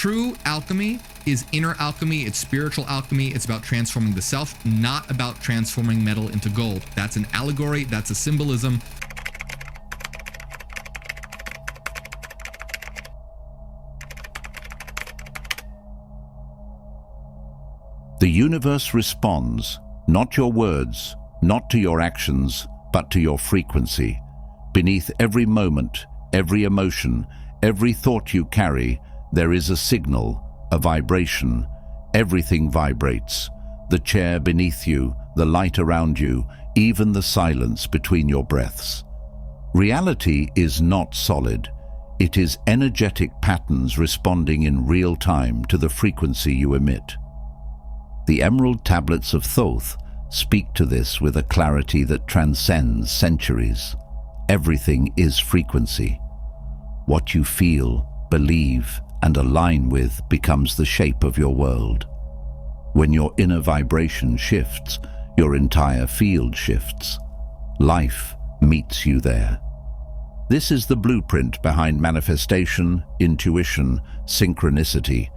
True alchemy is inner alchemy, it's spiritual alchemy, it's about transforming the self, not about transforming metal into gold. That's an allegory, that's a symbolism. The universe responds, not your words, not to your actions, but to your frequency. Beneath every moment, every emotion, every thought you carry, there is a signal, a vibration. Everything vibrates. The chair beneath you, the light around you, even the silence between your breaths. Reality is not solid. It is energetic patterns responding in real time to the frequency you emit. The emerald tablets of Thoth speak to this with a clarity that transcends centuries. Everything is frequency. What you feel, believe, and align with becomes the shape of your world. When your inner vibration shifts, your entire field shifts. Life meets you there. This is the blueprint behind manifestation, intuition, synchronicity.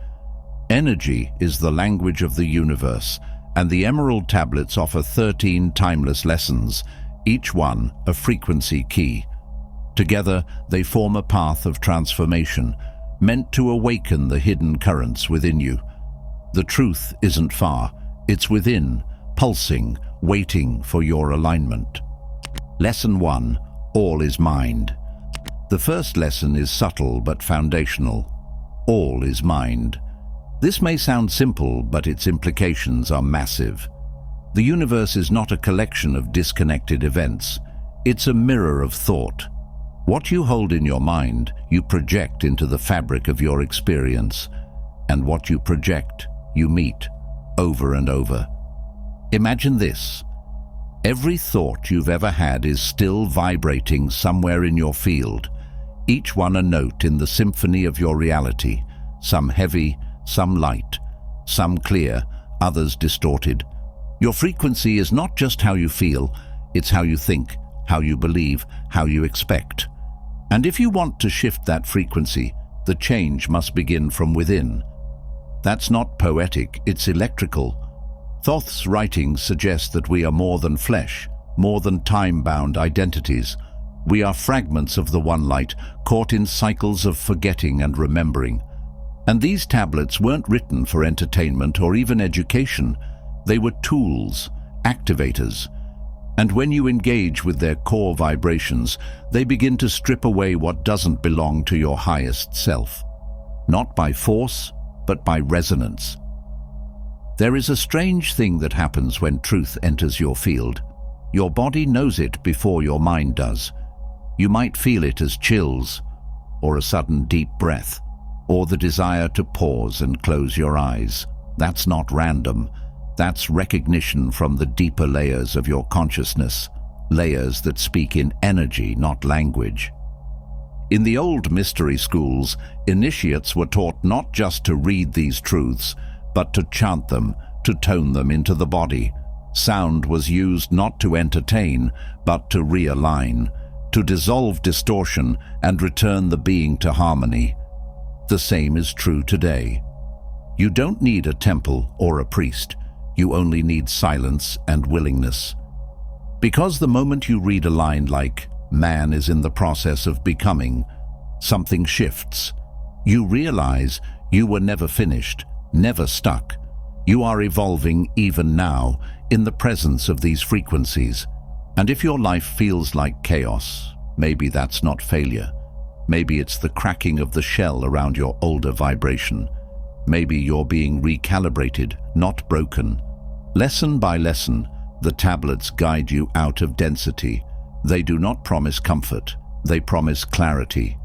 Energy is the language of the universe, and the emerald tablets offer 13 timeless lessons, each one a frequency key. Together, they form a path of transformation, meant to awaken the hidden currents within you. The truth isn't far, it's within, pulsing, waiting for your alignment. Lesson 1. All is mind. The first lesson is subtle but foundational. All is mind. This may sound simple, but its implications are massive. The universe is not a collection of disconnected events. It's a mirror of thought. What you hold in your mind, you project into the fabric of your experience. And what you project, you meet, over and over. Imagine this. Every thought you've ever had is still vibrating somewhere in your field, each one a note in the symphony of your reality, some heavy, some light, some clear, others distorted. Your frequency is not just how you feel, it's how you think, how you believe, how you expect. And if you want to shift that frequency, the change must begin from within. That's not poetic, it's electrical. Thoth's writings suggest that we are more than flesh, more than time-bound identities. We are fragments of the one light, caught in cycles of forgetting and remembering. And these tablets weren't written for entertainment or even education. They were tools, activators. And when you engage with their core vibrations, they begin to strip away what doesn't belong to your highest self. Not by force, but by resonance. There is a strange thing that happens when truth enters your field. Your body knows it before your mind does. You might feel it as chills, or a sudden deep breath, or the desire to pause and close your eyes. That's not random. That's recognition from the deeper layers of your consciousness, layers that speak in energy, not language. In the old mystery schools, initiates were taught not just to read these truths, but to chant them, to tone them into the body. Sound was used not to entertain, but to realign, to dissolve distortion and return the being to harmony. The same is true today. You don't need a temple or a priest. You only need silence and willingness. Because the moment you read a line like, "Man is in the process of becoming," something shifts. You realize you were never finished, never stuck. You are evolving even now in the presence of these frequencies. And if your life feels like chaos, maybe that's not failure. Maybe it's the cracking of the shell around your older vibration. Maybe you're being recalibrated, not broken. Lesson by lesson, the tablets guide you out of density. They do not promise comfort, they promise clarity.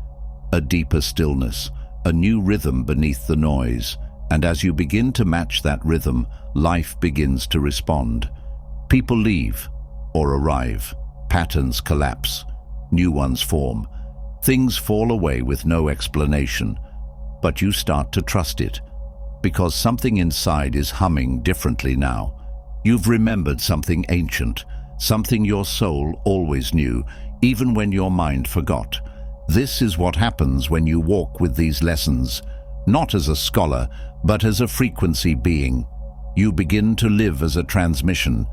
A deeper stillness, a new rhythm beneath the noise. And as you begin to match that rhythm, life begins to respond. People leave or arrive. Patterns collapse. New ones form. Things fall away with no explanation, but you start to trust it, because something inside is humming differently now. You've remembered something ancient, something your soul always knew, even when your mind forgot. This is what happens when you walk with these lessons. not as a scholar, but as a frequency being. You begin to live as a transmission.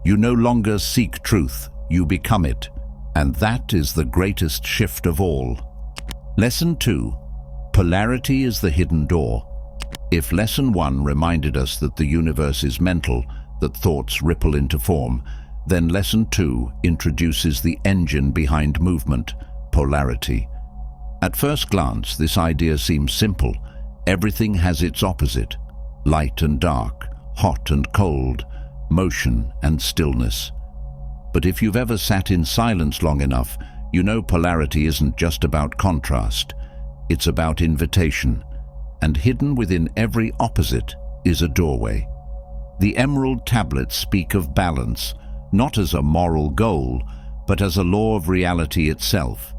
You no longer seek truth, you become it. And that is the greatest shift of all. Lesson 2. Polarity is the hidden door. If Lesson 1 reminded us that the universe is mental, that thoughts ripple into form, then Lesson 2 introduces the engine behind movement, polarity. At first glance, this idea seems simple. Everything has its opposite: light and dark, hot and cold, motion and stillness. But if you've ever sat in silence long enough, you know polarity isn't just about contrast. It's about invitation. And hidden within every opposite is a doorway. The emerald tablets speak of balance, not as a moral goal, but as a law of reality itself.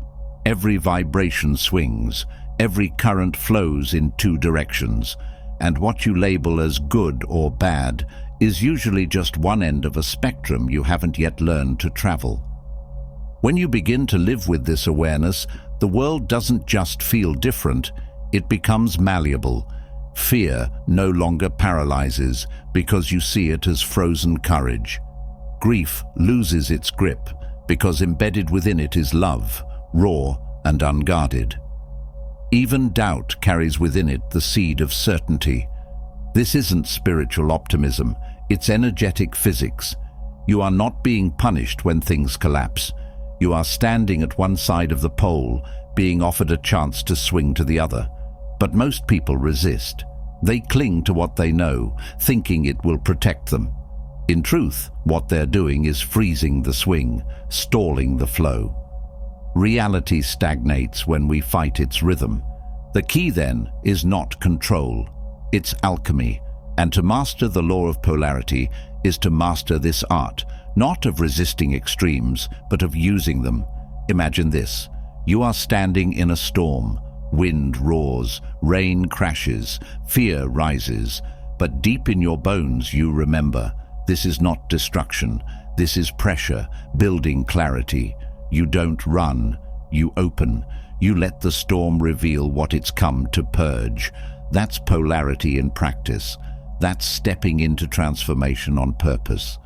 Every vibration swings, every current flows in two directions, and what you label as good or bad is usually just one end of a spectrum you haven't yet learned to travel. When you begin to live with this awareness, the world doesn't just feel different, it becomes malleable. Fear no longer paralyzes because you see it as frozen courage. Grief loses its grip because embedded within it is love, raw and unguarded. Even doubt carries within it the seed of certainty. This isn't spiritual optimism, it's energetic physics. You are not being punished when things collapse. You are standing at one side of the pole, being offered a chance to swing to the other. But most people resist. They cling to what they know, thinking it will protect them. In truth, what they're doing is freezing the swing, stalling the flow. Reality stagnates when we fight its rhythm. The key then is not control, it's alchemy. And to master the law of polarity is to master this art, not of resisting extremes, but of using them. Imagine this: you are standing in a storm. Wind roars, rain crashes, fear rises, but deep in your bones you remember, this is not destruction, this is pressure, building clarity. You don't run, you open, you let the storm reveal what it's come to purge. That's polarity in practice. That's stepping into transformation on purpose.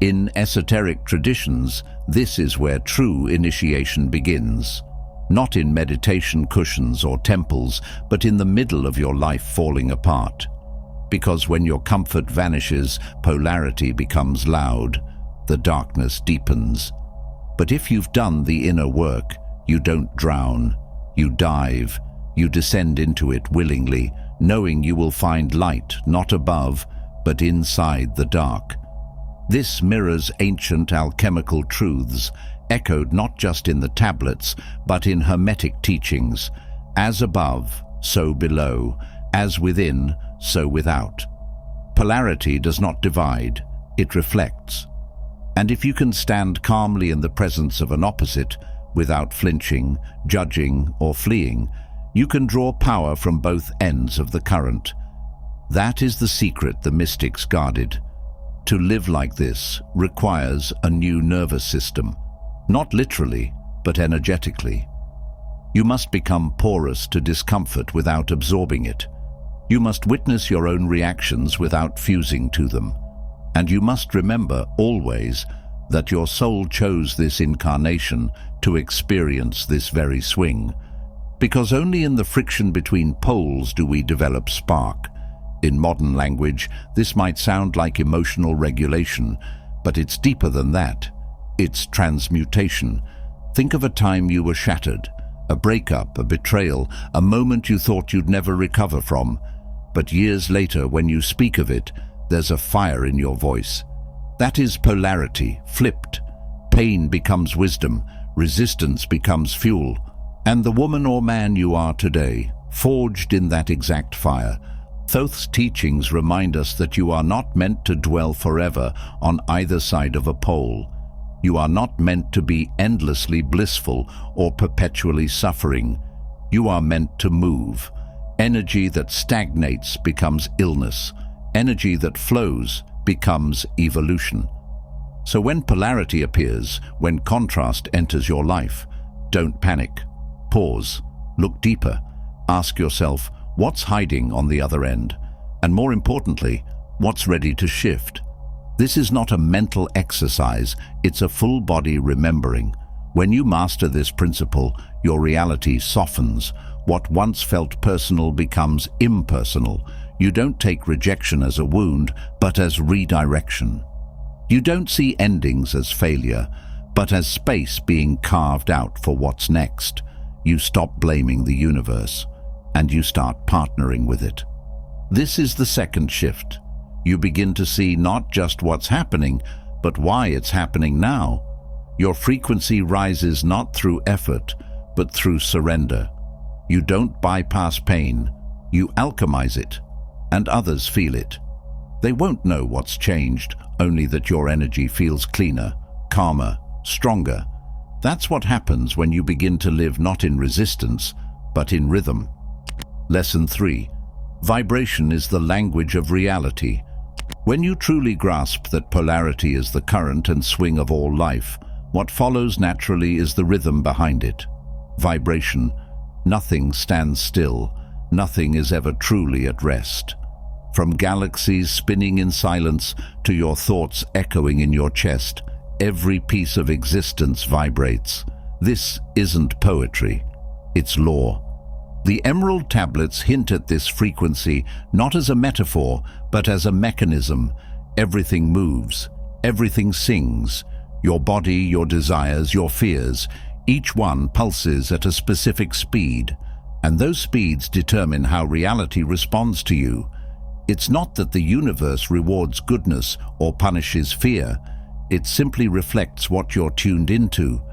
In esoteric traditions, this is where true initiation begins. Not in meditation cushions or temples, but in the middle of your life falling apart. Because when your comfort vanishes, polarity becomes loud, the darkness deepens. But if you've done the inner work, you don't drown, you dive, you descend into it willingly, knowing you will find light not above, but inside the dark. This mirrors ancient alchemical truths, echoed not just in the tablets, but in Hermetic teachings. As above, so below. As within, so without. Polarity does not divide, it reflects. And if you can stand calmly in the presence of an opposite, without flinching, judging, or fleeing, you can draw power from both ends of the current. That is the secret the mystics guarded. To live like this requires a new nervous system. Not literally, but energetically. You must become porous to discomfort without absorbing it. You must witness your own reactions without fusing to them. And you must remember always that your soul chose this incarnation to experience this very swing. Because only in the friction between poles do we develop spark. In modern language, this might sound like emotional regulation, but it's deeper than that. It's transmutation. Think of a time you were shattered, a breakup, a betrayal, a moment you thought you'd never recover from. But years later, when you speak of it, there's a fire in your voice. That is polarity, flipped. Pain becomes wisdom, resistance becomes fuel. And the woman or man you are today, forged in that exact fire. Thoth's teachings remind us that you are not meant to dwell forever on either side of a pole. You are not meant to be endlessly blissful or perpetually suffering. You are meant to move. Energy that stagnates becomes illness. Energy that flows becomes evolution. So when polarity appears, when contrast enters your life, don't panic. Pause. Look deeper. Ask yourself, What's hiding on the other end? And more importantly, what's ready to shift? This is not a mental exercise, it's a full-body remembering. When you master this principle, your reality softens. What once felt personal becomes impersonal. You don't take rejection as a wound, but as redirection. You don't see endings as failure, but as space being carved out for what's next. You stop blaming the universe, and you start partnering with it. This is the second shift. You begin to see not just what's happening, but why it's happening now. Your frequency rises not through effort, but through surrender. You don't bypass pain, you alchemize it, and others feel it. They won't know what's changed, only that your energy feels cleaner, calmer, stronger. That's what happens when you begin to live not in resistance, but in rhythm. Lesson 3. Vibration is the language of reality. When you truly grasp that polarity is the current and swing of all life, what follows naturally is the rhythm behind it. Vibration. Nothing stands still. Nothing is ever truly at rest. From galaxies spinning in silence to your thoughts echoing in your chest, every piece of existence vibrates. This isn't poetry, it's law. The emerald tablets hint at this frequency not as a metaphor, but as a mechanism. Everything moves, everything sings. Your body, your desires, your fears, each one pulses at a specific speed, and those speeds determine how reality responds to you. It's not that the universe rewards goodness or punishes fear. It simply reflects what you're tuned into.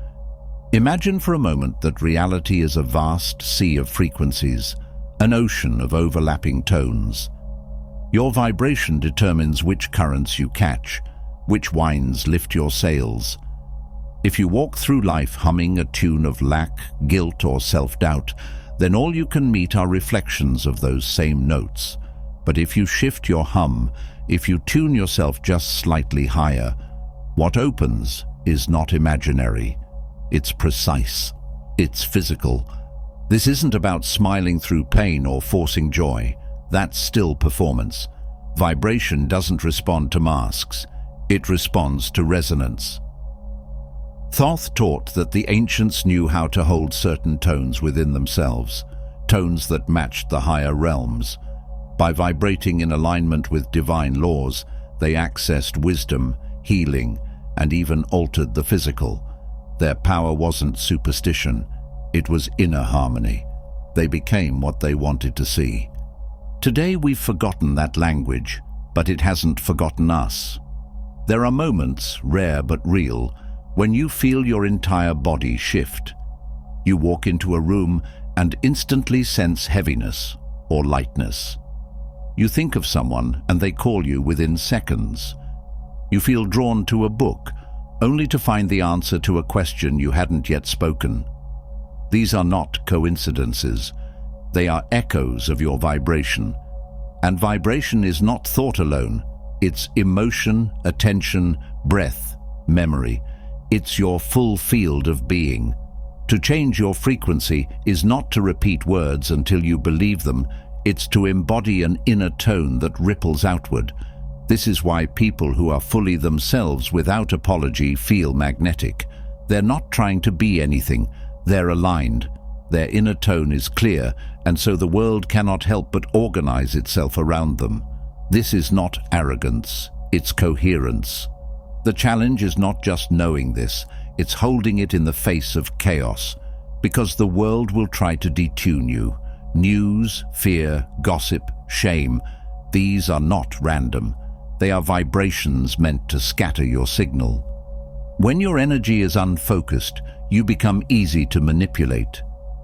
Imagine for a moment that reality is a vast sea of frequencies, an ocean of overlapping tones. Your vibration determines which currents you catch, which winds lift your sails. If you walk through life humming a tune of lack, guilt, or self-doubt, then all you can meet are reflections of those same notes. But if you shift your hum, if you tune yourself just slightly higher, what opens is not imaginary. It's precise. It's physical. This isn't about smiling through pain or forcing joy. That's still performance. Vibration doesn't respond to masks. It responds to resonance. Thoth taught that the ancients knew how to hold certain tones within themselves, tones that matched the higher realms. By vibrating in alignment with divine laws, they accessed wisdom, healing, and even altered the physical. Their power wasn't superstition, it was inner harmony. They became what they wanted to see. Today we've forgotten that language, but it hasn't forgotten us. There are moments, rare but real, when you feel your entire body shift. You walk into a room and instantly sense heaviness or lightness. You think of someone and they call you within seconds. You feel drawn to a book, only to find the answer to a question you hadn't yet spoken. These are not coincidences. They are echoes of your vibration. And vibration is not thought alone. It's emotion, attention, breath, memory. It's your full field of being. To change your frequency is not to repeat words until you believe them. It's to embody an inner tone that ripples outward. This is why people who are fully themselves without apology feel magnetic. They're not trying to be anything. They're aligned. Their inner tone is clear, and so the world cannot help but organize itself around them. This is not arrogance, it's coherence. The challenge is not just knowing this, it's holding it in the face of chaos, because the world will try to detune you. News, fear, gossip, shame, these are not random. They are vibrations meant to scatter your signal. When your energy is unfocused, you become easy to manipulate.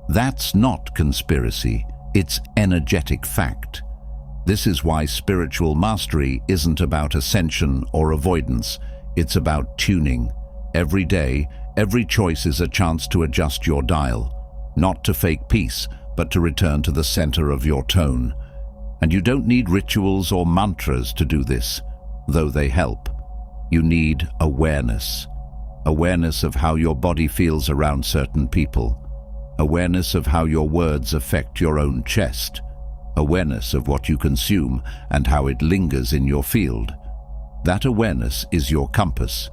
That's not conspiracy, it's energetic fact. This is why spiritual mastery isn't about ascension or avoidance, it's about tuning. Every day, every choice is a chance to adjust your dial, not to fake peace, but to return to the center of your tone. And you don't need rituals or mantras to do this, though they help. You need awareness. Awareness of how your body feels around certain people. Awareness of how your words affect your own chest. awareness of what you consume and how it lingers in your field. That awareness is your compass.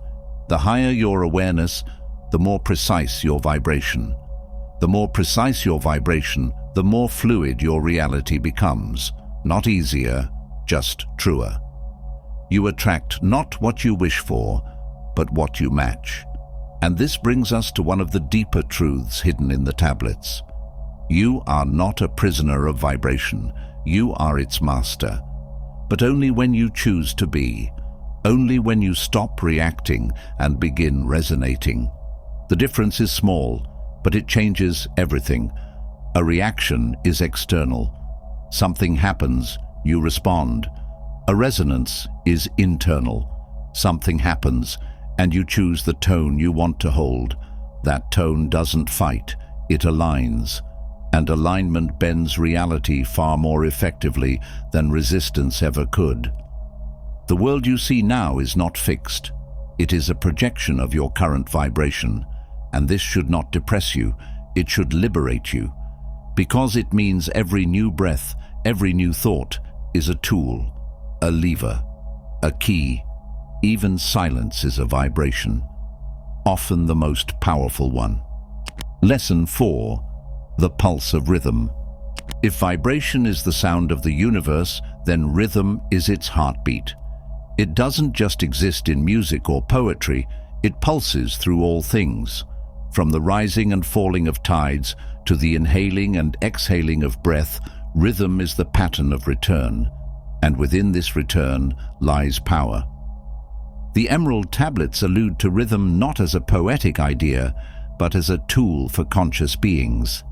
The higher your awareness, the more precise your vibration. The more precise your vibration, the more fluid your reality becomes. Not easier, just truer. You attract not what you wish for, but what you match. And this brings us to one of the deeper truths hidden in the tablets. You are not a prisoner of vibration. You are its master. But only when you choose to be. Only when you stop reacting and begin resonating. The difference is small, but it changes everything. A reaction is external. Something happens, you respond. A resonance is internal. Something happens, and you choose the tone you want to hold. That tone doesn't fight, it aligns. And alignment bends reality far more effectively than resistance ever could. The world you see now is not fixed. It is a projection of your current vibration, and this should not depress you, it should liberate you. Because it means every new breath, every new thought is a tool, a lever, a key. Even silence is a vibration, often the most powerful one. Lesson 4. The pulse of rhythm. If vibration is the sound of the universe, then rhythm is its heartbeat. It doesn't just exist in music or poetry, it pulses through all things. From the rising and falling of tides to the inhaling and exhaling of breath, rhythm is the pattern of return. And within this return lies power. The emerald tablets allude to rhythm not as a poetic idea, but as a tool for conscious beings.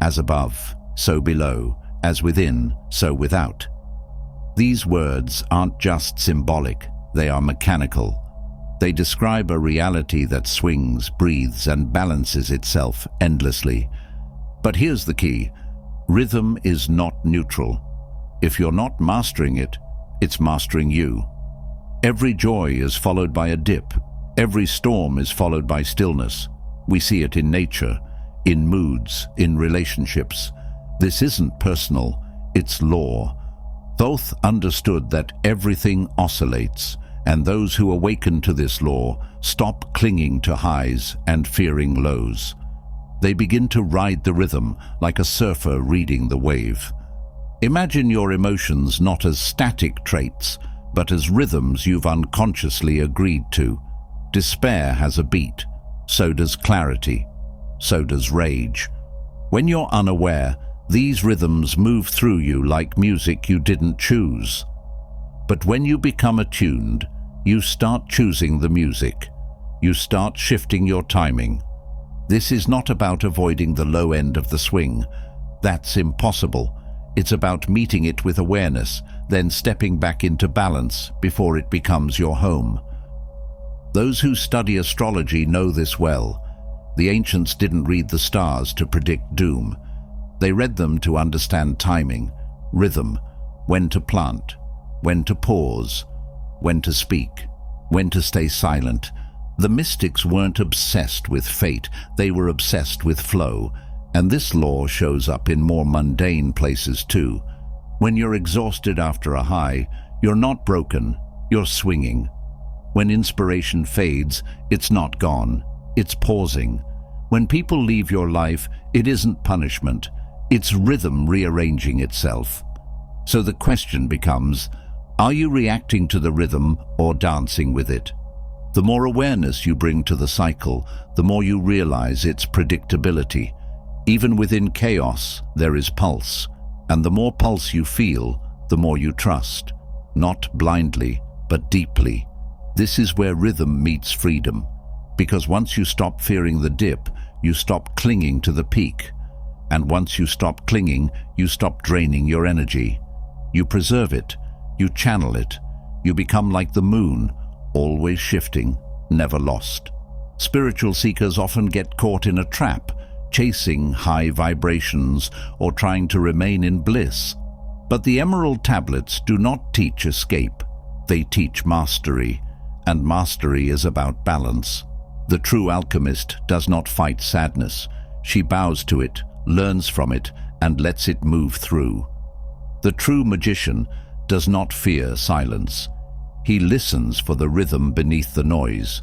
As above, so below, as within, so without. These words aren't just symbolic, they are mechanical. They describe a reality that swings, breathes, and balances itself endlessly. But here's the key. Rhythm is not neutral. If you're not mastering it, it's mastering you. Every joy is followed by a dip. Every storm is followed by stillness. We see it in nature, in moods, in relationships. This isn't personal, it's law. Thoth understood that everything oscillates, and those who awaken to this law stop clinging to highs and fearing lows. They begin to ride the rhythm like a surfer reading the wave. Imagine your emotions not as static traits, but as rhythms you've unconsciously agreed to. Despair has a beat, so does clarity, so does rage. When you're unaware, these rhythms move through you like music you didn't choose. But when you become attuned, you start choosing the music. You start shifting your timing. This is not about avoiding the low end of the swing. That's impossible. It's about meeting it with awareness, then stepping back into balance before it becomes your home. Those who study astrology know this well. The ancients didn't read the stars to predict doom. They read them to understand timing, rhythm, when to plant, when to pause, when to speak, when to stay silent. The mystics weren't obsessed with fate, they were obsessed with flow. And this law shows up in more mundane places too. When you're exhausted after a high, you're not broken, you're swinging. When inspiration fades, it's not gone, it's pausing. When people leave your life, it isn't punishment, it's rhythm rearranging itself. So the question becomes, are you reacting to the rhythm or dancing with it? The more awareness you bring to the cycle, the more you realize its predictability. Even within chaos, there is pulse, and the more pulse you feel, the more you trust. Not blindly, but deeply. This is where rhythm meets freedom, because once you stop fearing the dip, you stop clinging to the peak. And once you stop clinging, you stop draining your energy. You preserve it, you channel it, you become like the moon, always shifting, never lost. Spiritual seekers often get caught in a trap, chasing high vibrations or trying to remain in bliss. But the emerald tablets do not teach escape, they teach mastery, and mastery is about balance. The true alchemist does not fight sadness. She bows to it, learns from it, and lets it move through. The true magician does not fear silence. He listens for the rhythm beneath the noise,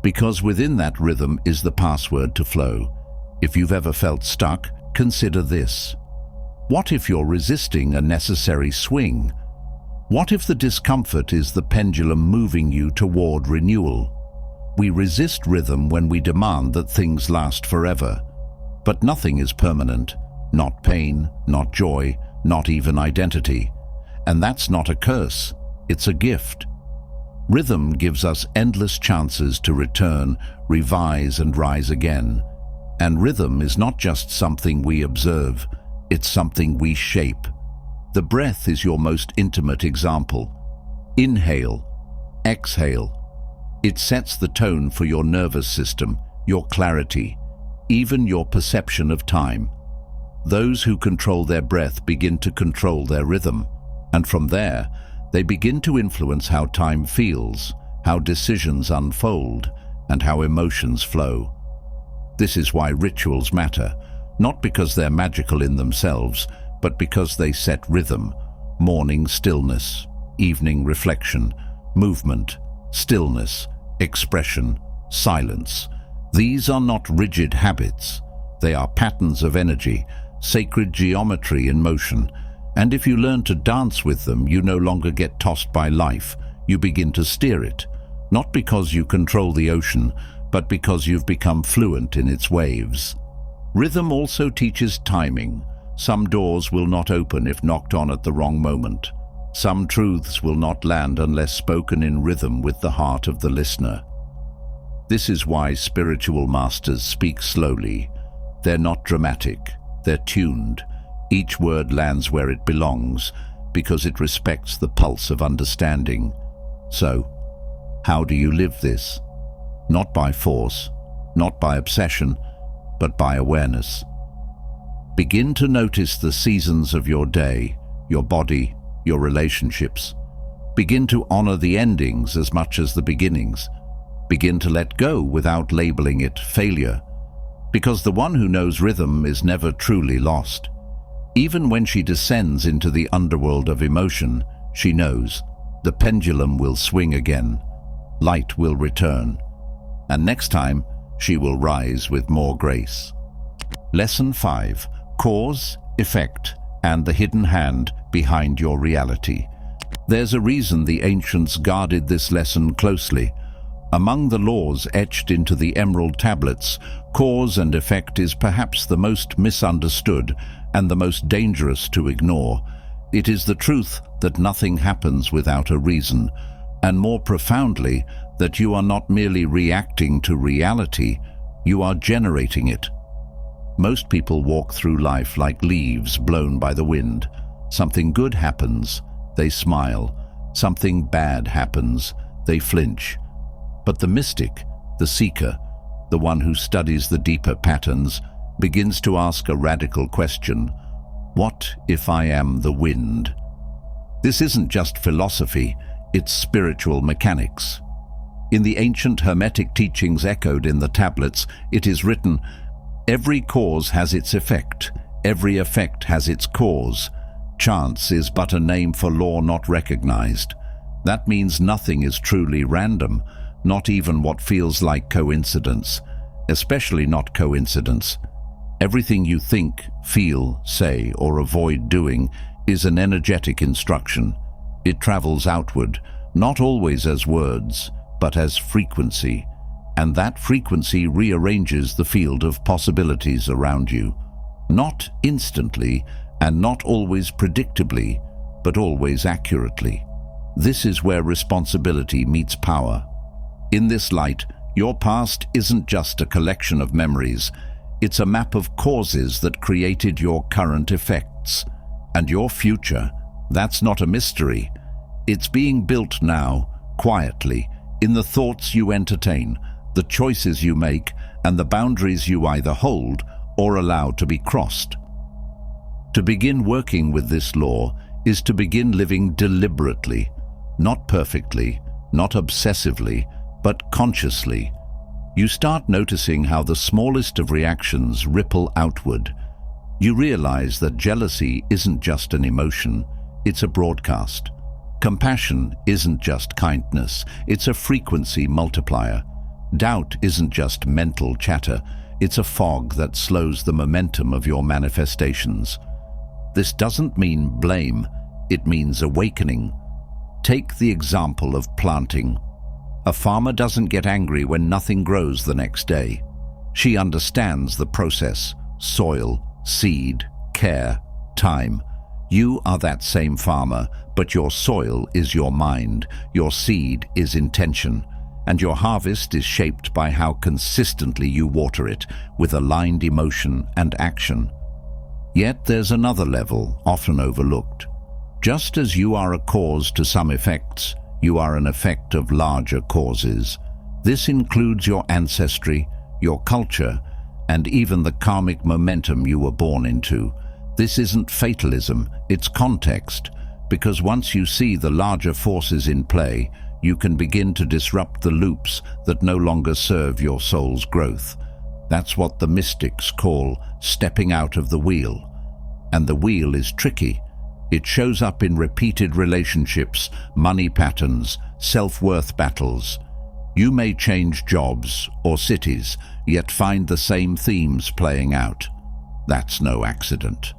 because within that rhythm is the password to flow. If you've ever felt stuck, consider this. What if you're resisting a necessary swing? What if the discomfort is the pendulum moving you toward renewal? We resist rhythm when we demand that things last forever. But nothing is permanent. Not pain, not joy, not even identity. And that's not a curse, it's a gift. Rhythm gives us endless chances to return, revise, and rise again. And rhythm is not just something we observe, it's something we shape. The breath is your most intimate example. Inhale, exhale. It sets the tone for your nervous system, your clarity, even your perception of time. Those who control their breath begin to control their rhythm, and from there, they begin to influence how time feels, how decisions unfold, and how emotions flow. This is why rituals matter, not because they're magical in themselves, but because they set rhythm. Morning stillness, evening reflection, movement, stillness, expression, silence. These are not rigid habits. They are patterns of energy, sacred geometry in motion. And if you learn to dance with them, you no longer get tossed by life. You begin to steer it, not because you control the ocean, but because you've become fluent in its waves. Rhythm also teaches timing. Some doors will not open if knocked on at the wrong moment. Some truths will not land unless spoken in rhythm with the heart of the listener. This is why spiritual masters speak slowly. They're not dramatic, they're tuned. Each word lands where it belongs because it respects the pulse of understanding. So, how do you live this? Not by force, not by obsession, but by awareness. Begin to notice the seasons of your day, your body, your relationships. Begin to honor the endings as much as the beginnings. Begin to let go without labeling it failure, because the one who knows rhythm is never truly lost. Even when she descends into the underworld of emotion, she knows the pendulum will swing again, light will return, and next time she will rise with more grace. Lesson 5. Cause, effect, and the hidden hand behind your reality. There's a reason the ancients guarded this lesson closely. Among the laws etched into the emerald tablets, cause and effect is perhaps the most misunderstood and the most dangerous to ignore. It is the truth that nothing happens without a reason, and more profoundly, that you are not merely reacting to reality, you are generating it. Most people walk through life like leaves blown by the wind. Something good happens, they smile. Something bad happens, they flinch. But the mystic, the seeker, the one who studies the deeper patterns, begins to ask a radical question. What if I am the wind? This isn't just philosophy, it's spiritual mechanics. In the ancient Hermetic teachings echoed in the tablets, it is written, "Every cause has its effect, every effect has its cause. Chance is but a name for law not recognized." That means nothing is truly random, not even what feels like coincidence, especially not coincidence. Everything you think, feel, say, or avoid doing is an energetic instruction. It travels outward, not always as words, but as frequency, and that frequency rearranges the field of possibilities around you. Not instantly, and not always predictably, but always accurately. This is where responsibility meets power. In this light, your past isn't just a collection of memories, it's a map of causes that created your current effects. And your future, that's not a mystery. It's being built now, quietly, in the thoughts you entertain, the choices you make, and the boundaries you either hold or allow to be crossed. To begin working with this law is to begin living deliberately, not perfectly, not obsessively, but consciously. You start noticing how the smallest of reactions ripple outward. You realize that jealousy isn't just an emotion, it's a broadcast. Compassion isn't just kindness, it's a frequency multiplier. Doubt isn't just mental chatter, it's a fog that slows the momentum of your manifestations. This doesn't mean blame, it means awakening. Take the example of planting. A farmer doesn't get angry when nothing grows the next day. She understands the process: soil, seed, care, time. You are that same farmer, but your soil is your mind, your seed is intention, and your harvest is shaped by how consistently you water it with aligned emotion and action. Yet there's another level, often overlooked. Just as you are a cause to some effects, you are an effect of larger causes. This includes your ancestry, your culture, and even the karmic momentum you were born into. This isn't fatalism, it's context, because once you see the larger forces in play, you can begin to disrupt the loops that no longer serve your soul's growth. That's what the mystics call stepping out of the wheel. And the wheel is tricky. It shows up in repeated relationships, money patterns, self-worth battles. You may change jobs or cities, yet find the same themes playing out. That's no accident.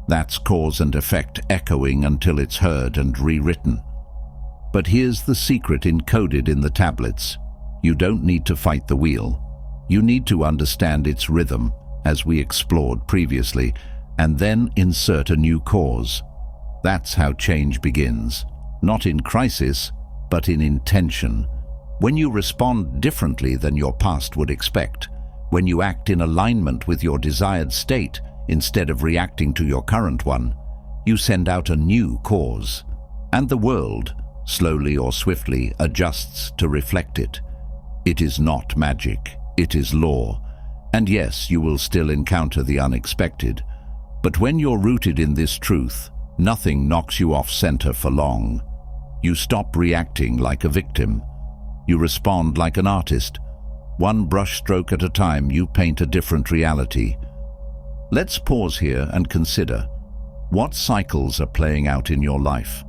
That's cause and effect echoing until it's heard and rewritten. But here's the secret encoded in the tablets. You don't need to fight the wheel. You need to understand its rhythm, as we explored previously, and then insert a new cause. That's how change begins. Not in crisis, but in intention. When you respond differently than your past would expect, when you act in alignment with your desired state instead of reacting to your current one, you send out a new cause. And the world, slowly or swiftly, adjusts to reflect it. It is not magic, it is law. And yes, you will still encounter the unexpected. But when you're rooted in this truth, nothing knocks you off center for long. You stop reacting like a victim. You respond like an artist. One brushstroke at a time, you paint a different reality. Let's pause here and consider, what cycles are playing out in your life?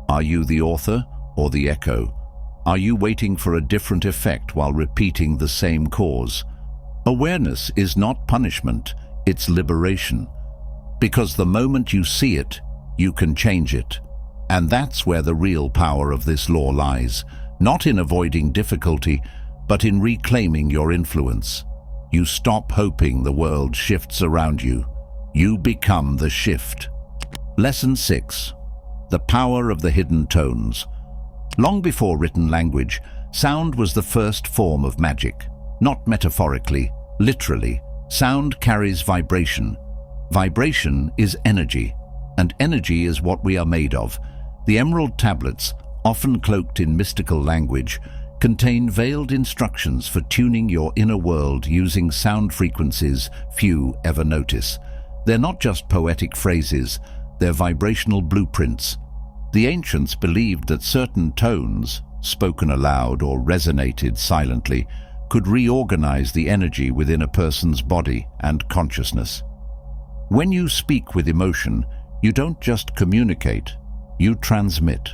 Are you the author or the echo? Are you waiting for a different effect while repeating the same cause? Awareness is not punishment, it's liberation. Because the moment you see it, you can change it. And that's where the real power of this law lies, not in avoiding difficulty, but in reclaiming your influence. You stop hoping the world shifts around you. You become the shift. Lesson 6. The power of the hidden tones. Long before written language, sound was the first form of magic. Not metaphorically, literally. Sound carries vibration. Vibration is energy, and energy is what we are made of. The emerald tablets, often cloaked in mystical language, contain veiled instructions for tuning your inner world using sound frequencies few ever notice. They're not just poetic phrases, they're vibrational blueprints. The ancients believed that certain tones, spoken aloud or resonated silently, could reorganize the energy within a person's body and consciousness. When you speak with emotion, you don't just communicate, you transmit.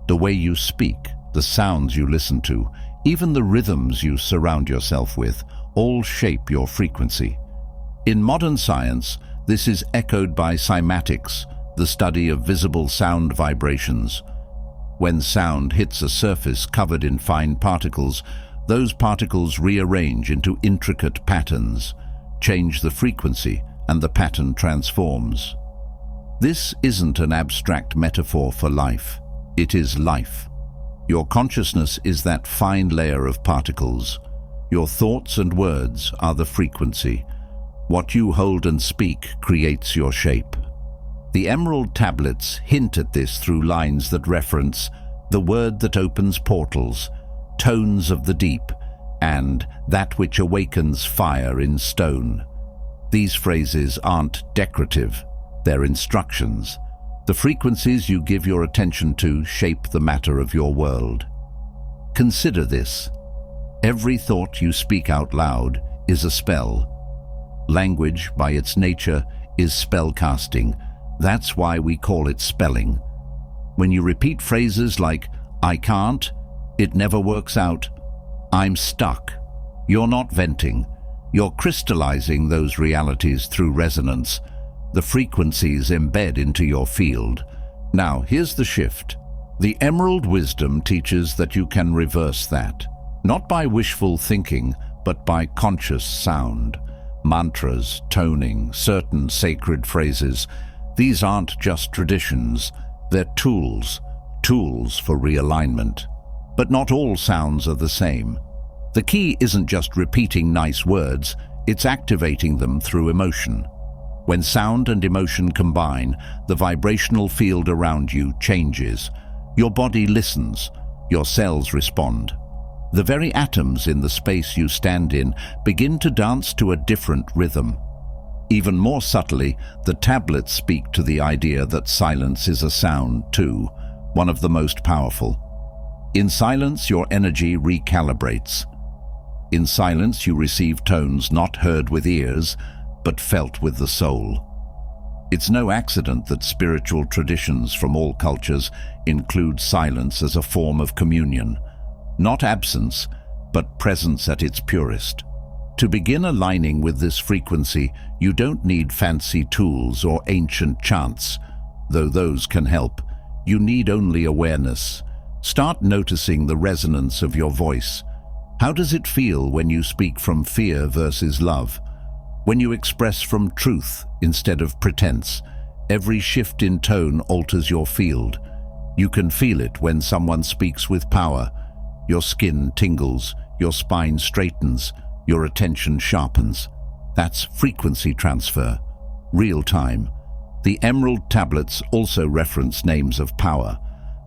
The way you speak, the sounds you listen to, even the rhythms you surround yourself with, all shape your frequency. In modern science, this is echoed by cymatics, the study of visible sound vibrations. When sound hits a surface covered in fine particles, those particles rearrange into intricate patterns, change the frequency, and the pattern transforms. This isn't an abstract metaphor for life. It is life. Your consciousness is that fine layer of particles. Your thoughts and words are the frequency. What you hold and speak creates your shape. The emerald tablets hint at this through lines that reference the word that opens portals, tones of the deep, and that which awakens fire in stone. These phrases aren't decorative, they're instructions. The frequencies you give your attention to shape the matter of your world. Consider this. Every thought you speak out loud is a spell. Language, by its nature, is spell casting. That's why we call it spelling. When you repeat phrases like, "I can't," "It never works out," "I'm stuck," you're not venting. You're crystallizing those realities through resonance. The frequencies embed into your field. Now, here's the shift. The Emerald Wisdom teaches that you can reverse that, not by wishful thinking, but by conscious sound. Mantras, toning, certain sacred phrases. These aren't just traditions, they're tools for realignment. But not all sounds are the same. The key isn't just repeating nice words, it's activating them through emotion. When sound and emotion combine, the vibrational field around you changes. Your body listens, your cells respond. The very atoms in the space you stand in begin to dance to a different rhythm. Even more subtly, the tablets speak to the idea that silence is a sound too, one of the most powerful. In silence, your energy recalibrates. In silence, you receive tones not heard with ears, but felt with the soul. It's no accident that spiritual traditions from all cultures include silence as a form of communion. Not absence, but presence at its purest. To begin aligning with this frequency, you don't need fancy tools or ancient chants, though those can help. You need only awareness. Start noticing the resonance of your voice. How does it feel when you speak from fear versus love? When you express from truth instead of pretense? Every shift in tone alters your field. You can feel it when someone speaks with power. Your skin tingles, your spine straightens, your attention sharpens. That's frequency transfer, real time. The Emerald Tablets also reference names of power,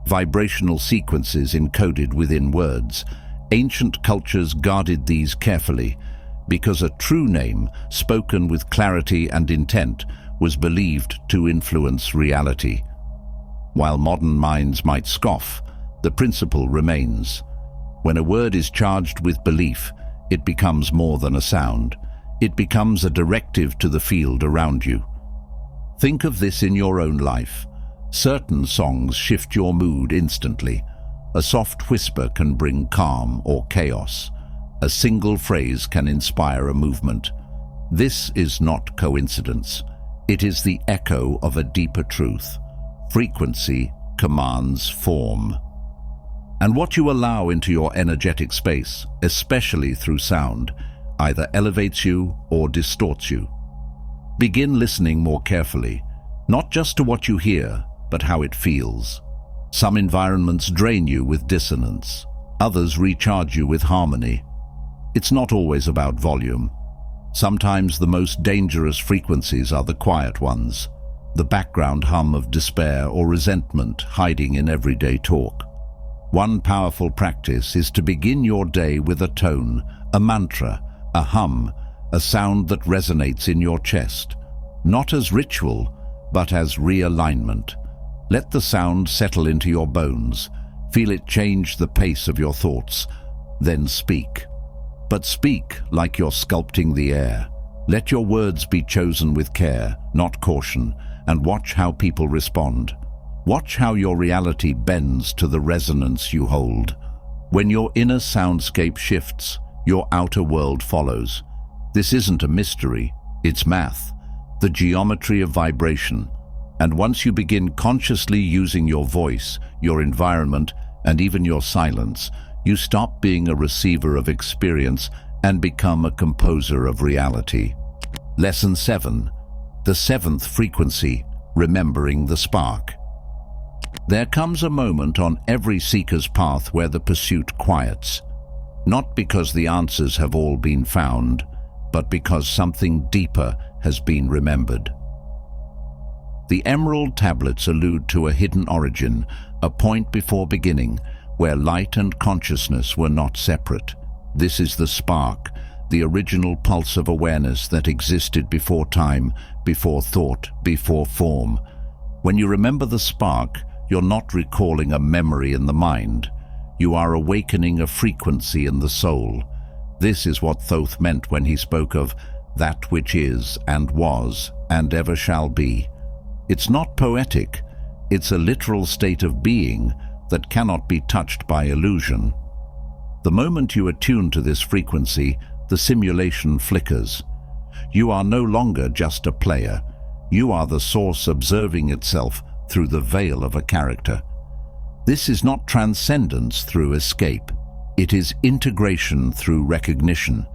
vibrational sequences encoded within words. Ancient cultures guarded these carefully, because a true name, spoken with clarity and intent, was believed to influence reality. While modern minds might scoff, the principle remains. When a word is charged with belief, it becomes more than a sound. It becomes a directive to the field around you. Think of this in your own life. Certain songs shift your mood instantly. A soft whisper can bring calm or chaos. A single phrase can inspire a movement. This is not coincidence. It is the echo of a deeper truth. Frequency commands form. And what you allow into your energetic space, especially through sound, either elevates you or distorts you. Begin listening more carefully, not just to what you hear, but how it feels. Some environments drain you with dissonance. Others recharge you with harmony. It's not always about volume. Sometimes the most dangerous frequencies are the quiet ones, the background hum of despair or resentment hiding in everyday talk. One powerful practice is to begin your day with a tone, a mantra, a hum, a sound that resonates in your chest, not as ritual, but as realignment. Let the sound settle into your bones. Feel it change the pace of your thoughts. Then speak. But speak like you're sculpting the air. Let your words be chosen with care, not caution, and watch how people respond. Watch how your reality bends to the resonance you hold. When your inner soundscape shifts, your outer world follows. This isn't a mystery, it's math, the geometry of vibration. And once you begin consciously using your voice, your environment, and even your silence, you stop being a receiver of experience and become a composer of reality. Lesson 7. The seventh frequency, remembering the spark. There comes a moment on every seeker's path where the pursuit quiets, not because the answers have all been found, but because something deeper has been remembered. The Emerald Tablets allude to a hidden origin, a point before beginning, where light and consciousness were not separate. This is the spark, the original pulse of awareness that existed before time, before thought, before form. When you remember the spark, you're not recalling a memory in the mind. You are awakening a frequency in the soul. This is what Thoth meant when he spoke of that which is and was and ever shall be. It's not poetic, It's a literal state of being that cannot be touched by illusion. The moment you attune to this frequency, the simulation flickers. You are no longer just a player. You are the source observing itself through the veil of a character. This is not transcendence through escape. It is integration through recognition.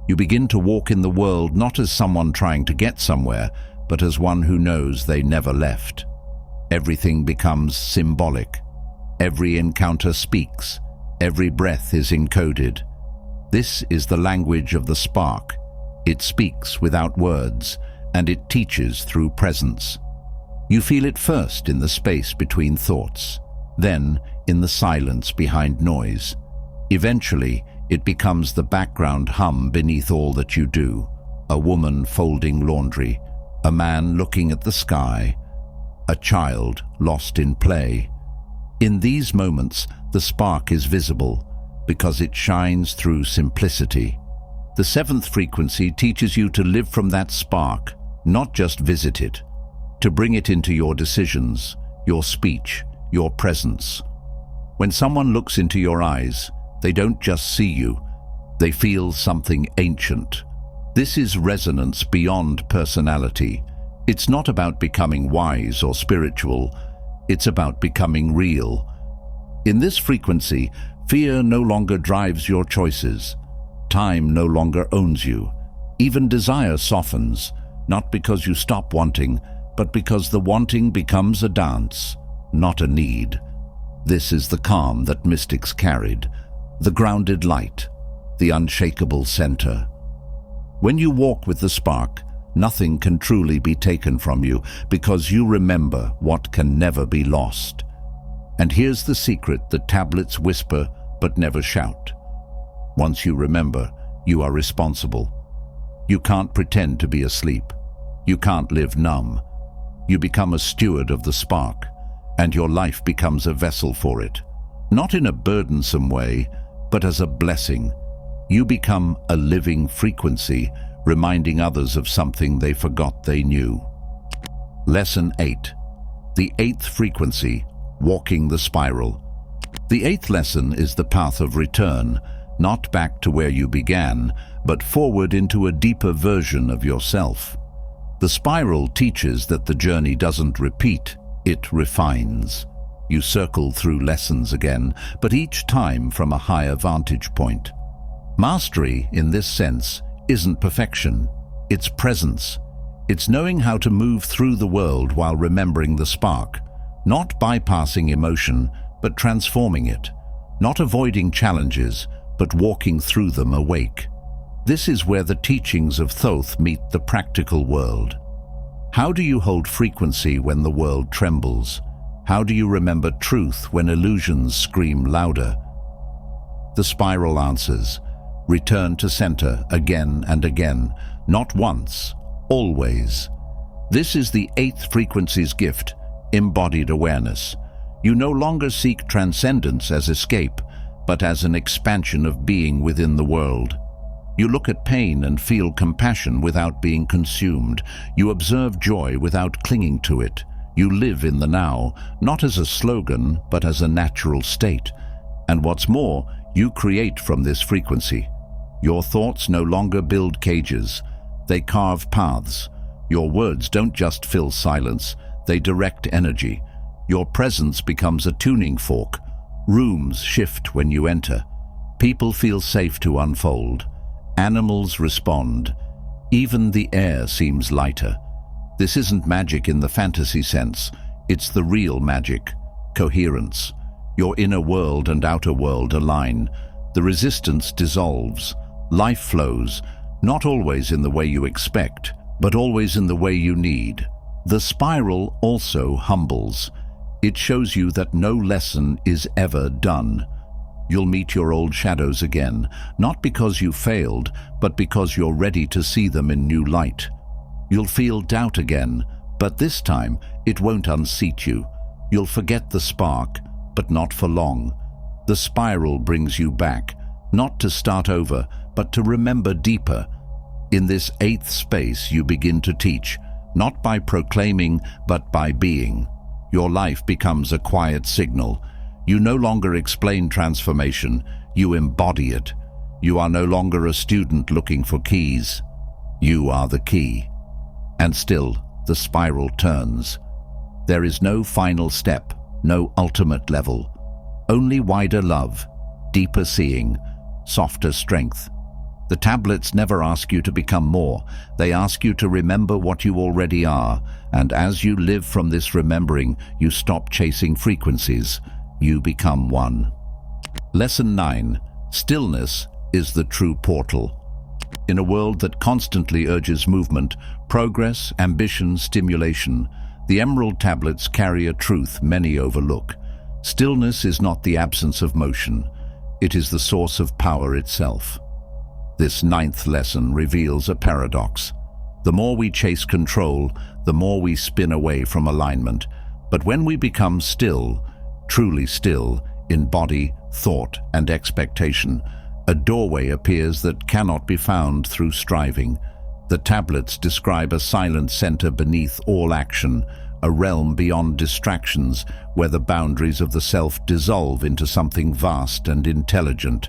You begin to walk in the world not as someone trying to get somewhere, but as one who knows they never left. Everything becomes symbolic. Every encounter speaks. Every breath is encoded. This is the language of the spark. It speaks without words, and it teaches through presence. You feel it first in the space between thoughts, then in the silence behind noise. Eventually, it becomes the background hum beneath all that you do. A woman folding laundry, a man looking at the sky, a child lost in play. In these moments, the spark is visible because it shines through simplicity. The seventh frequency teaches you to live from that spark, not just visit it, to bring it into your decisions, your speech, your presence. When someone looks into your eyes, they don't just see you, they feel something ancient. This is resonance beyond personality. It's not about becoming wise or spiritual, it's about becoming real. In this frequency, fear no longer drives your choices. Time no longer owns you. Even desire softens, not because you stop wanting, but because the wanting becomes a dance, not a need. This is the calm that mystics carried, the grounded light, the unshakable center. When you walk with the spark, nothing can truly be taken from you because you remember what can never be lost. And here's the secret that tablets whisper but never shout. Once you remember, you are responsible. You can't pretend to be asleep. You can't live numb. You become a steward of the spark, and your life becomes a vessel for it. Not in a burdensome way, but as a blessing. You become a living frequency, reminding others of something they forgot they knew. Lesson 8. The eighth frequency, walking the spiral. The eighth lesson is the path of return, not back to where you began, but forward into a deeper version of yourself. The spiral teaches that the journey doesn't repeat, it refines. You circle through lessons again, but each time from a higher vantage point. Mastery, in this sense, isn't perfection, it's presence. It's knowing how to move through the world while remembering the spark, not bypassing emotion, but transforming it, not avoiding challenges, but walking through them awake. This is where the teachings of Thoth meet the practical world. How do you hold frequency when the world trembles? How do you remember truth when illusions scream louder? The spiral answers. Return to center again and again, not once, always. This is the eighth frequency's gift, embodied awareness. You no longer seek transcendence as escape, but as an expansion of being within the world. You look at pain and feel compassion without being consumed. You observe joy without clinging to it. You live in the now, not as a slogan, but as a natural state. And what's more, you create from this frequency. Your thoughts no longer build cages. They carve paths. Your words don't just fill silence. They direct energy. Your presence becomes a tuning fork. Rooms shift when you enter. People feel safe to unfold. Animals respond. Even the air seems lighter. This isn't magic in the fantasy sense. It's the real magic. Coherence. Your inner world and outer world align. The resistance dissolves. Life flows, not always in the way you expect, but always in the way you need. The spiral also humbles. It shows you that no lesson is ever done. You'll meet your old shadows again, not because you failed, but because you're ready to see them in new light. You'll feel doubt again, but this time it won't unseat you. You'll forget the spark, but not for long. The spiral brings you back, not to start over, but to remember deeper. In this eighth space you begin to teach, not by proclaiming, but by being. Your life becomes a quiet signal. You no longer explain transformation, you embody it. You are no longer a student looking for keys. You are the key. And still, the spiral turns. There is no final step, no ultimate level. Only wider love, deeper seeing, softer strength. The tablets never ask you to become more. They ask you to remember what you already are, and as you live from this remembering, you stop chasing frequencies. You become one. Lesson 9. Stillness is the true portal. In a world that constantly urges movement, progress, ambition, stimulation, the Emerald Tablets carry a truth many overlook. Stillness is not the absence of motion. It is the source of power itself. This 9th lesson reveals a paradox. The more we chase control, the more we spin away from alignment. But when we become still, truly still, in body, thought, and expectation, a doorway appears that cannot be found through striving. The tablets describe a silent center beneath all action, a realm beyond distractions, where the boundaries of the self dissolve into something vast and intelligent.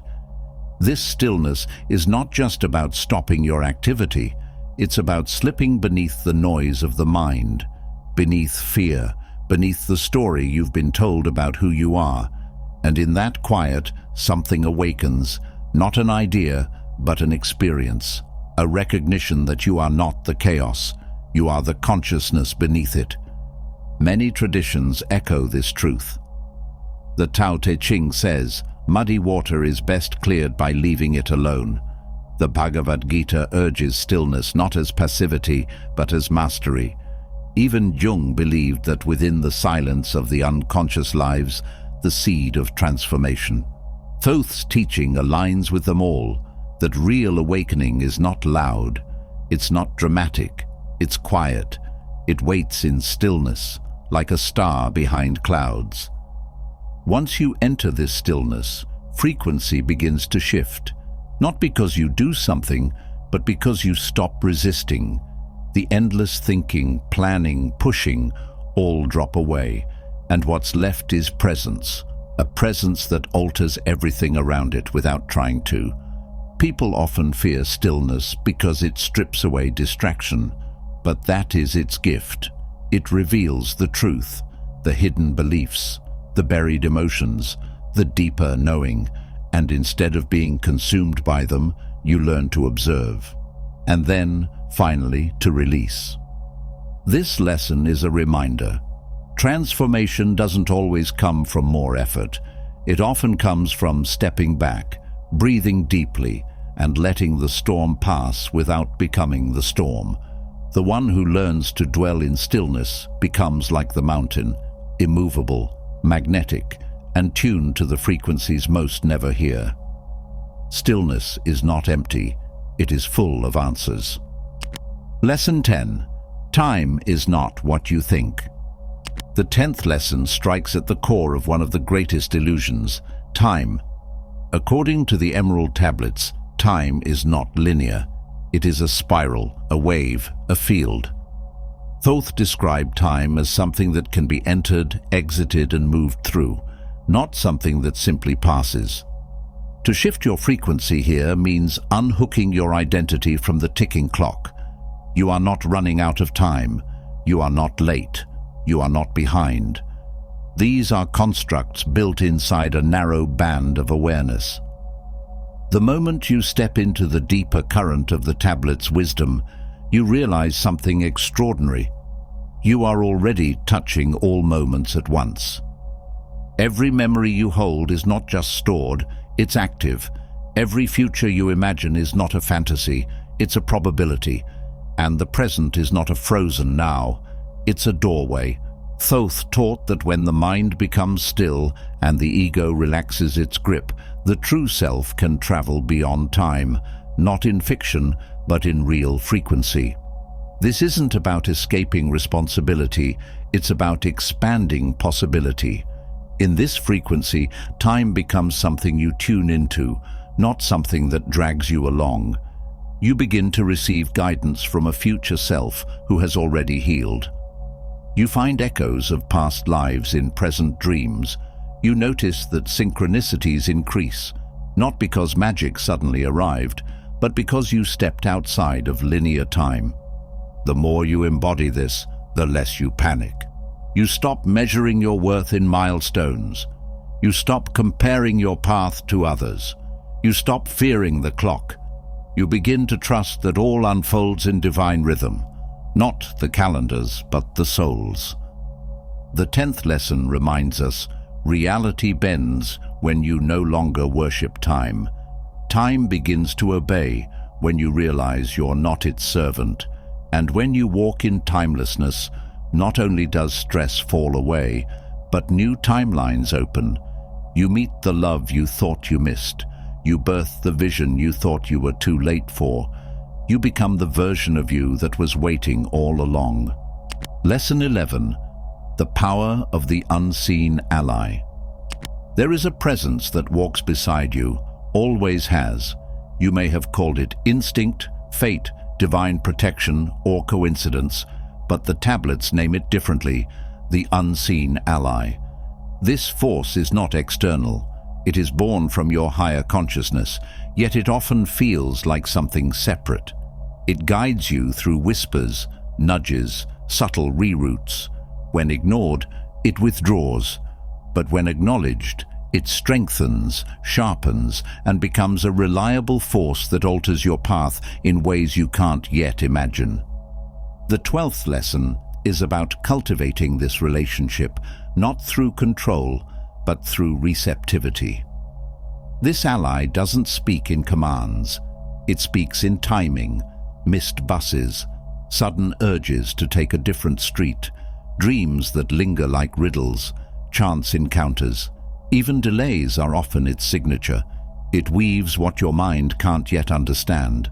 This stillness is not just about stopping your activity, it's about slipping beneath the noise of the mind, beneath fear, beneath the story you've been told about who you are. And in that quiet, something awakens, not an idea, but an experience, a recognition that you are not the chaos, you are the consciousness beneath it. Many traditions echo this truth. The Tao Te Ching says, "Muddy water is best cleared by leaving it alone." The Bhagavad Gita urges stillness not as passivity, but as mastery. Even Jung believed that within the silence of the unconscious lives, the seed of transformation. Thoth's teaching aligns with them all, that real awakening is not loud, it's not dramatic, it's quiet. It waits in stillness, like a star behind clouds. Once you enter this stillness, frequency begins to shift, not because you do something, but because you stop resisting. The endless thinking, planning, pushing, all drop away, and what's left is presence, a presence that alters everything around it without trying to. People often fear stillness because it strips away distraction, but that is its gift. It reveals the truth, the hidden beliefs, the buried emotions, the deeper knowing, and instead of being consumed by them, you learn to observe. And then, finally, to release. This lesson is a reminder. Transformation doesn't always come from more effort. It often comes from stepping back, breathing deeply, and letting the storm pass without becoming the storm. The one who learns to dwell in stillness becomes like the mountain, immovable, magnetic, and tuned to the frequencies most never hear. Stillness is not empty, it is full of answers. Lesson 10. Time is not what you think. The 10th lesson strikes at the core of one of the greatest illusions, time. According to the Emerald Tablets, time is not linear. It is a spiral, a wave, a field. Thoth described time as something that can be entered, exited, and moved through, not something that simply passes. To shift your frequency here means unhooking your identity from the ticking clock. You are not running out of time. You are not late. You are not behind. These are constructs built inside a narrow band of awareness. The moment you step into the deeper current of the tablet's wisdom, you realize something extraordinary. You are already touching all moments at once. Every memory you hold is not just stored, it's active. Every future you imagine is not a fantasy, it's a probability. And the present is not a frozen now, it's a doorway. Thoth taught that when the mind becomes still and the ego relaxes its grip, the true self can travel beyond time, not in fiction, but in real frequency. This isn't about escaping responsibility, it's about expanding possibility. In this frequency, time becomes something you tune into, not something that drags you along. You begin to receive guidance from a future self who has already healed. You find echoes of past lives in present dreams. You notice that synchronicities increase, not because magic suddenly arrived, but because you stepped outside of linear time. The more you embody this, the less you panic. You stop measuring your worth in milestones. You stop comparing your path to others. You stop fearing the clock. You begin to trust that all unfolds in divine rhythm, not the calendars, but the souls. The 10th lesson reminds us, reality bends when you no longer worship time. Time begins to obey when you realize you're not its servant. And when you walk in timelessness, not only does stress fall away, but new timelines open. You meet the love you thought you missed. You birth the vision you thought you were too late for. You become the version of you that was waiting all along. Lesson 11. The power of the unseen ally. There is a presence that walks beside you, always has. You may have called it instinct, fate, divine protection, or coincidence, but the tablets name it differently, the unseen ally. This force is not external. It is born from your higher consciousness, yet it often feels like something separate. It guides you through whispers, nudges, subtle reroutes. When ignored, it withdraws, but when acknowledged, it strengthens, sharpens, and becomes a reliable force that alters your path in ways you can't yet imagine. The 12th lesson is about cultivating this relationship, not through control, but through receptivity. This ally doesn't speak in commands. It speaks in timing, missed buses, sudden urges to take a different street, dreams that linger like riddles, chance encounters. Even delays are often its signature. It weaves what your mind can't yet understand.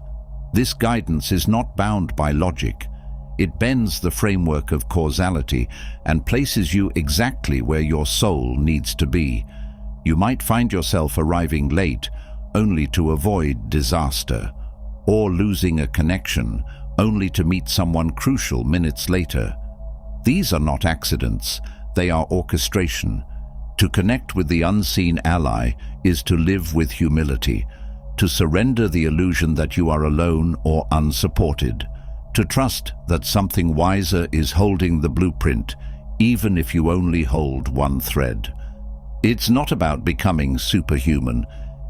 This guidance is not bound by logic. It bends the framework of causality and places you exactly where your soul needs to be. You might find yourself arriving late only to avoid disaster, or losing a connection only to meet someone crucial minutes later. These are not accidents, they are orchestration. To connect with the unseen ally is to live with humility, to surrender the illusion that you are alone or unsupported, to trust that something wiser is holding the blueprint, even if you only hold one thread. It's not about becoming superhuman.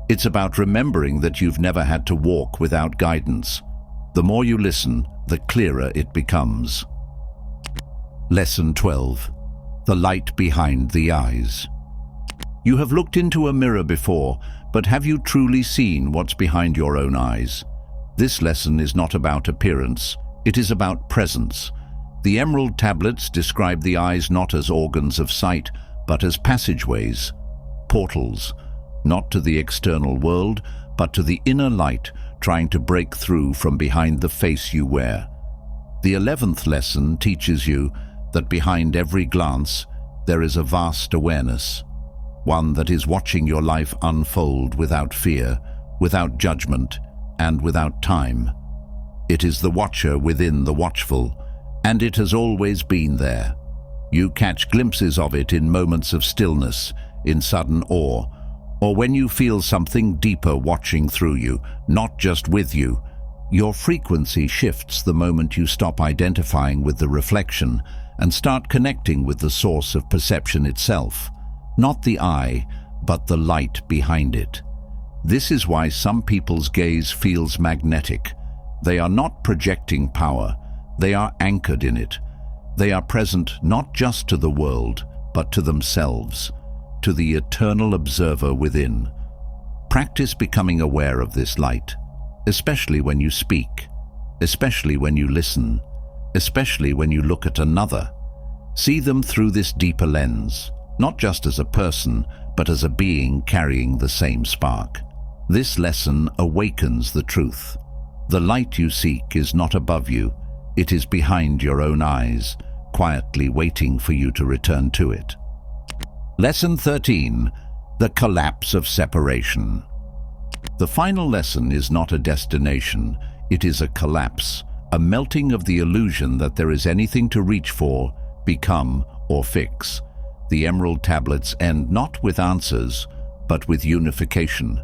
It's about remembering that you've never had to walk without guidance. The more you listen, the clearer it becomes. Lesson 12. The light behind the eyes. You have looked into a mirror before, but have you truly seen what's behind your own eyes? This lesson is not about appearance. It is about presence. The emerald tablets describe the eyes not as organs of sight, but as passageways, portals, not to the external world, but to the inner light trying to break through from behind the face you wear. The 11th lesson teaches you that behind every glance there is a vast awareness, one that is watching your life unfold without fear, without judgment, and without time. It is the watcher within the watchful, and it has always been there. You catch glimpses of it in moments of stillness, in sudden awe, or when you feel something deeper watching through you, not just with you. Your frequency shifts the moment you stop identifying with the reflection and start connecting with the source of perception itself. Not the eye, but the light behind it. This is why some people's gaze feels magnetic. They are not projecting power, they are anchored in it. They are present not just to the world, but to themselves, to the eternal observer within. Practice becoming aware of this light, especially when you speak, especially when you listen, especially when you look at another. See them through this deeper lens, not just as a person, but as a being carrying the same spark. This lesson awakens the truth. The light you seek is not above you, it is behind your own eyes, quietly waiting for you to return to it. Lesson 13. The collapse of separation. The final lesson is not a destination, it is a collapse, a melting of the illusion that there is anything to reach for, become, or fix. The emerald tablets end not with answers, but with unification.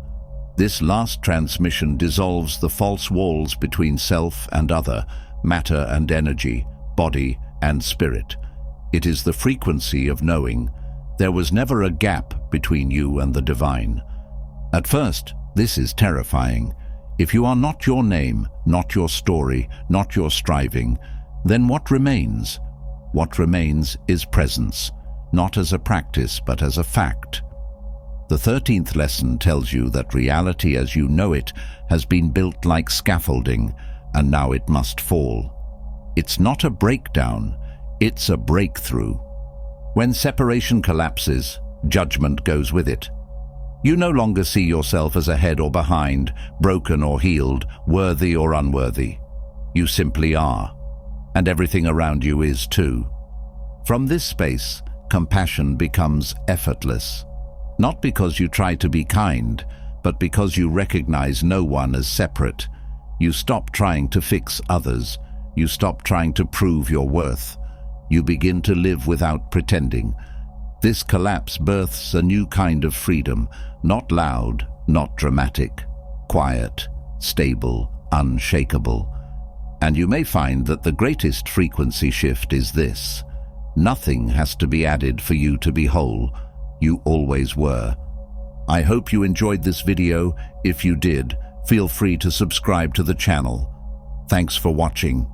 This last transmission dissolves the false walls between self and other, matter and energy, body and spirit. It is the frequency of knowing. There was never a gap between you and the divine. At first, this is terrifying. If you are not your name, not your story, not your striving, then what remains? What remains is presence, not as a practice but as a fact. The 13th lesson tells you that reality as you know it has been built like scaffolding, and now it must fall. It's not a breakdown, it's a breakthrough. When separation collapses, judgment goes with it. You no longer see yourself as ahead or behind, broken or healed, worthy or unworthy. You simply are, and everything around you is too. From this space, compassion becomes effortless. Not because you try to be kind, but because you recognize no one as separate. You stop trying to fix others. You stop trying to prove your worth. You begin to live without pretending. This collapse births a new kind of freedom, not loud, not dramatic, quiet, stable, unshakable. And you may find that the greatest frequency shift is this: nothing has to be added for you to be whole. You always were. I hope you enjoyed this video. If you did, feel free to subscribe to the channel. Thanks for watching.